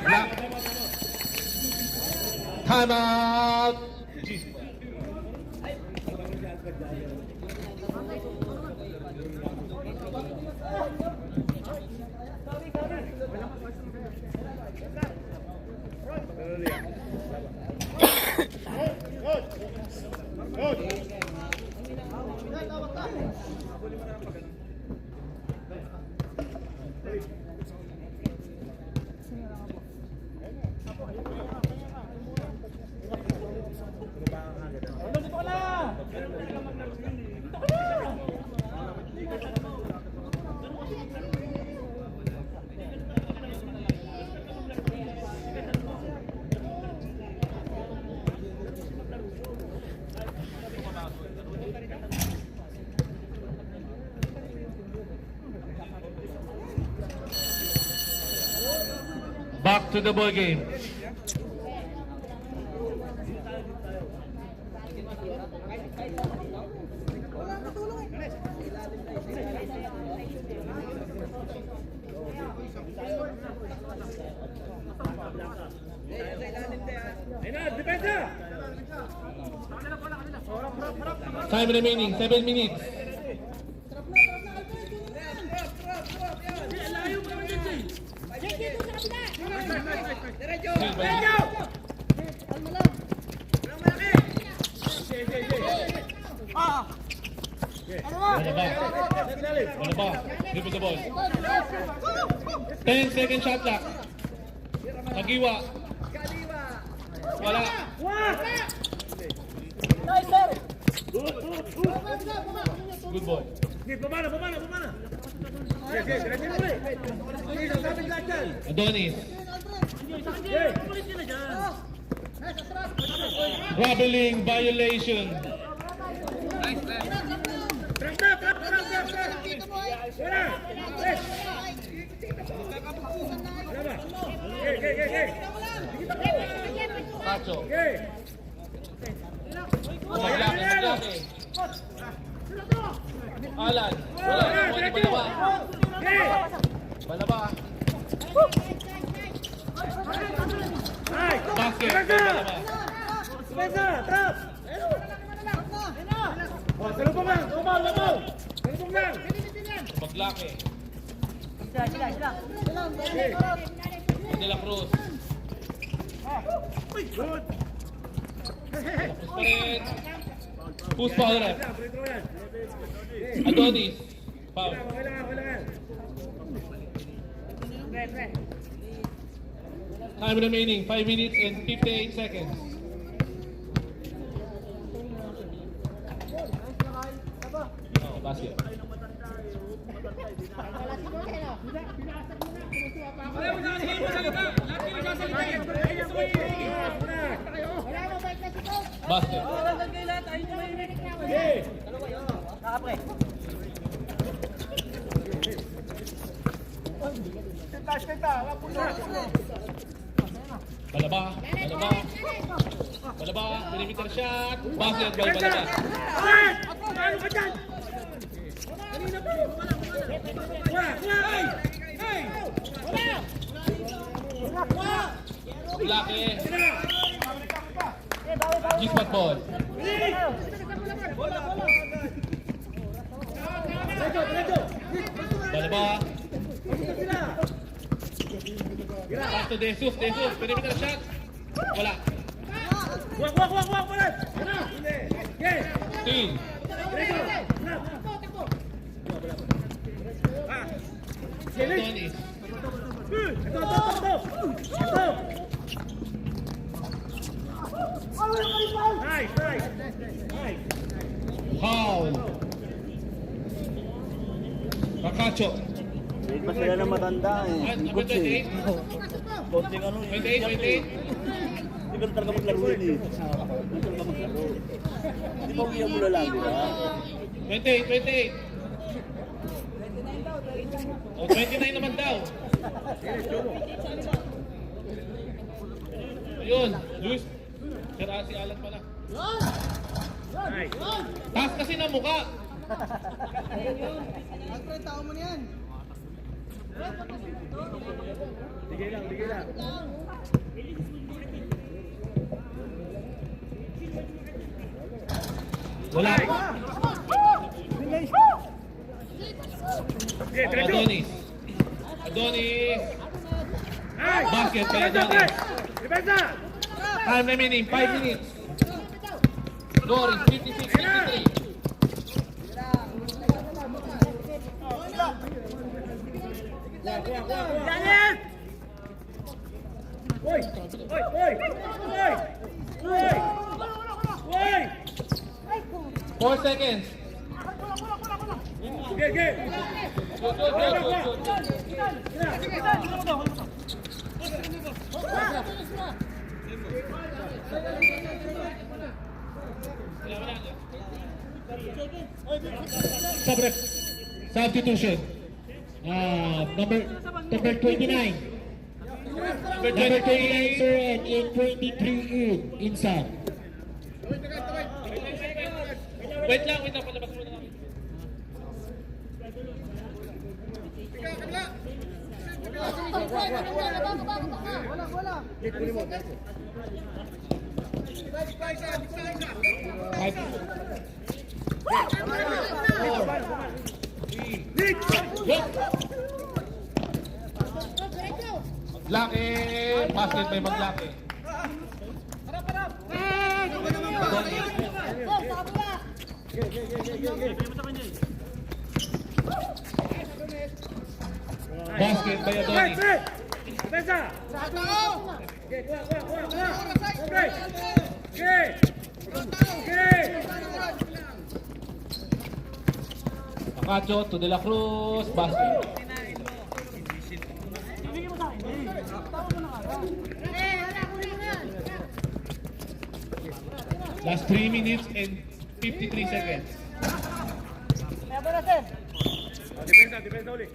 Black. Time out. Back to the ball game. Time remaining, 7 minutes. Wala ba? Dribble the ball. 10 second shot clock. Nagiwa. Wala. Good boy. Bumana. Diretso mo ulit. Sasabit lahat dyan. Adonis. Traveling violation. Trap. Cacho. Okay. Maglaki. Alan. Wala. Balaba. Balaba. Basket. Balaba. Pesa, trap. Oh, salubong lang. Salubong lang. Maglaki. De La Cruz. Good. Pared. Who's foul ref? Free throw yan. Adonis. Foul. Kailangan. Time remaining, 5 minutes and 58 seconds. Oh, basket. Basket. Balaba. Perimeter shot. Basket by Balaba. Ano ka dyan? Laki. G-spot ball. Balaba. Pass to Jesus. Perimeter shot. Wala. Wag. Steal. Adonis. Ito. Nice. Foul. Cacho. Pa sila na matanda eh. Number 28. Konting ano, 28. hindi ka talaga maglaro yun eh. Hindi ka talaga maglaro. Di ba uwihan mo na lang, di ba? 28. Oh, 29 naman daw. Ayun, Luis. Sira si Alan pala. Nice. Taas kasi na mukha. Bigay lang. Wala. Adonis. Nice. Basket by Adonis. Defensa. Time remaining, 5 minutes. Scoring 56-53. Daniel! Oy! 4 seconds. Sige. Good. Substitution. Number 29. Number Number 29, 23. sir, and in 23 inside. Wait lang, palabas mo na kami. Maglaki. Basket by Maglaki. Basket by Adonis. Pensa! Okay, kuha. Okay. Acacio to De La Cruz. Basket. Last 3 minutes and 53 seconds. Depensa ulit.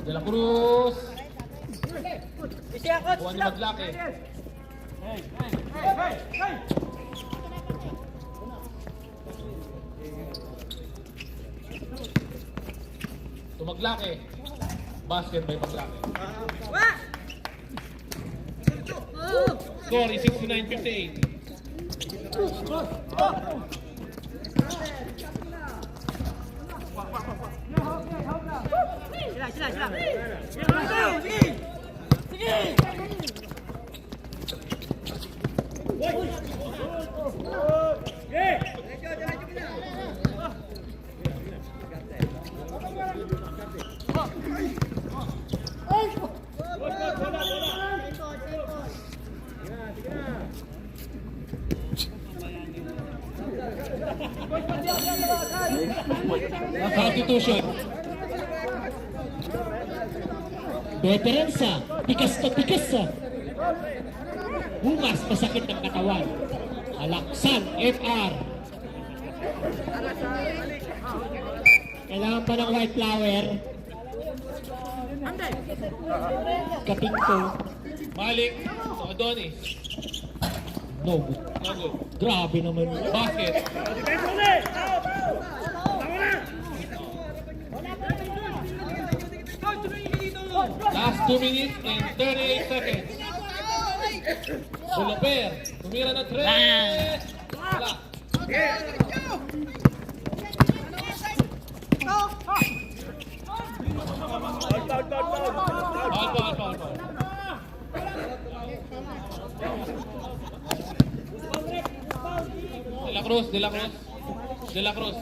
De La Cruz. Kuha ni Maglaki. To Maglaki. Basket by Maglaki. Score is 69-58. Substitution. Veteransa, tikas na tikas sa. Bukas masakit ng katawan. Alaksan, FR. Kailangan pa ng white flower. Kating ko. Malik to Adonis. No good. No good. Grabe naman. Basket. Depensa ulit! Tama na! Last 2 minutes and 38 seconds. Bulaper. Tumira na 3. Wala. Foul. De La Cruz.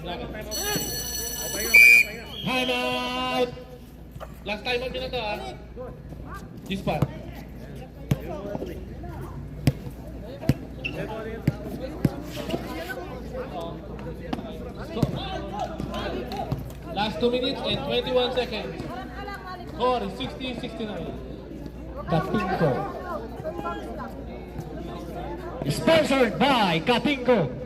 Laki. Time out. Last time out nyo na to ha. Dispar. Last 2 minutes and 21 seconds. Score is 60-69. Katingko. Sponsored by Katingko.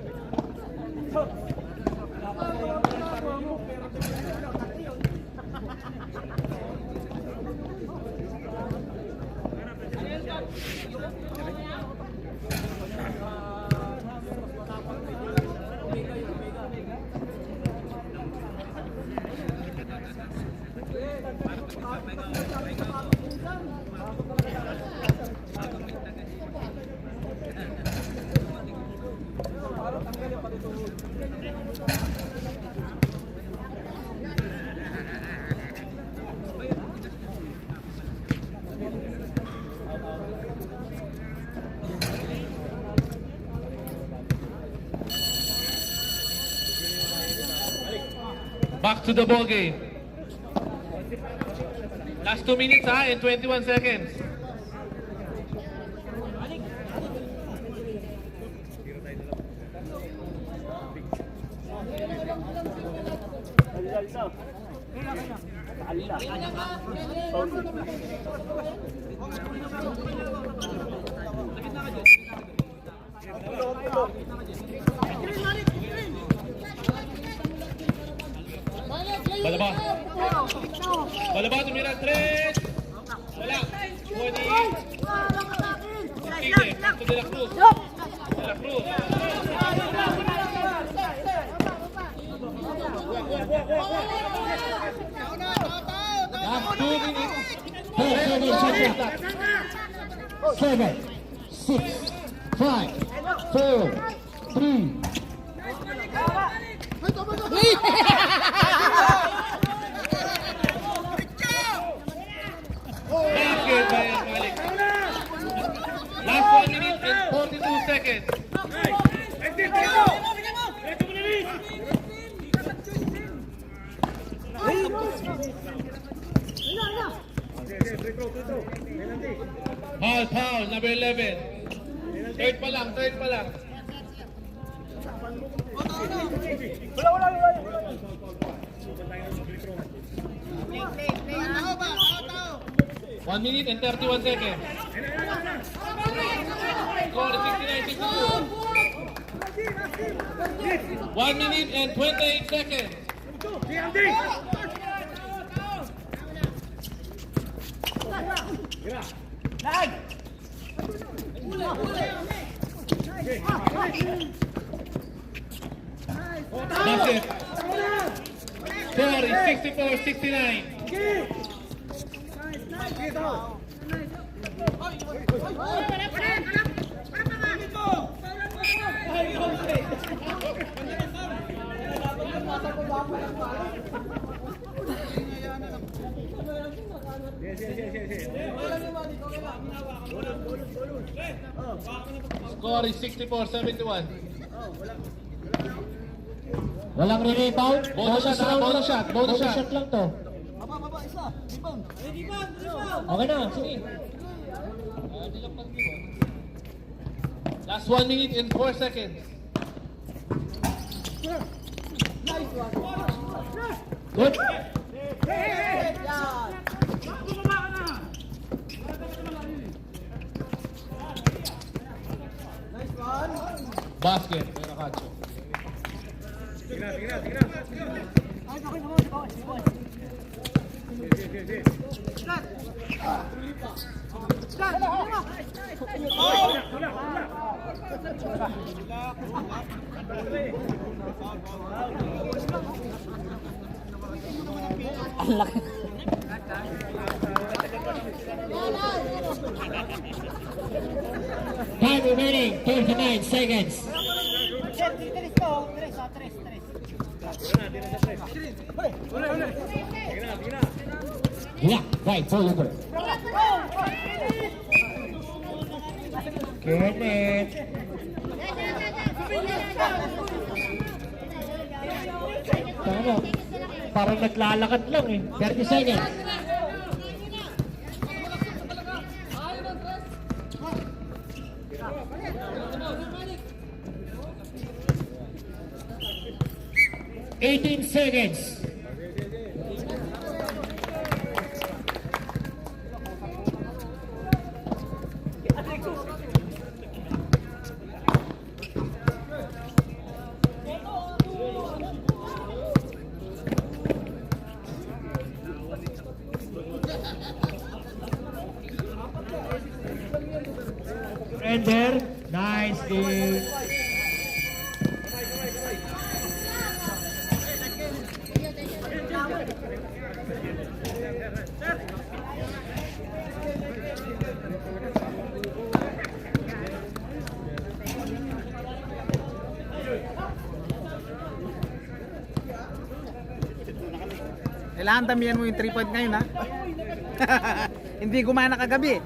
Back to the ball game. Last 2 minutes and 21 seconds. Balaba tumira 3. Wala. 20. Sige, back to De La Cruz. De La Cruz. Last 2 minutes. 4 seconds on clock. 7, 6, 5, 4, 3. Basket by Malik. Last 1 minute and 42 seconds. Foul, number 11. Third pa lang. One minute and 31 seconds. Score is 69-62. 1 minute and 28 seconds. That's it. Score is 64-69. Score is 64-71. Walang re-rebound. Bonus shot Bonus shot lang to. Okay na, sige. Last 1 minute and 4 seconds. Good. Basket. Pero Kacho. Time remaining, 39 seconds. Yeah, right, fall over. Kenneth. Tama. Parang naglalakad lang eh. 30 seconds. $18 seconds. Render, nice game. Kailangan damihan mo yung 3 point ngayon, ha? Hindi gumana kagabi.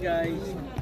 guys.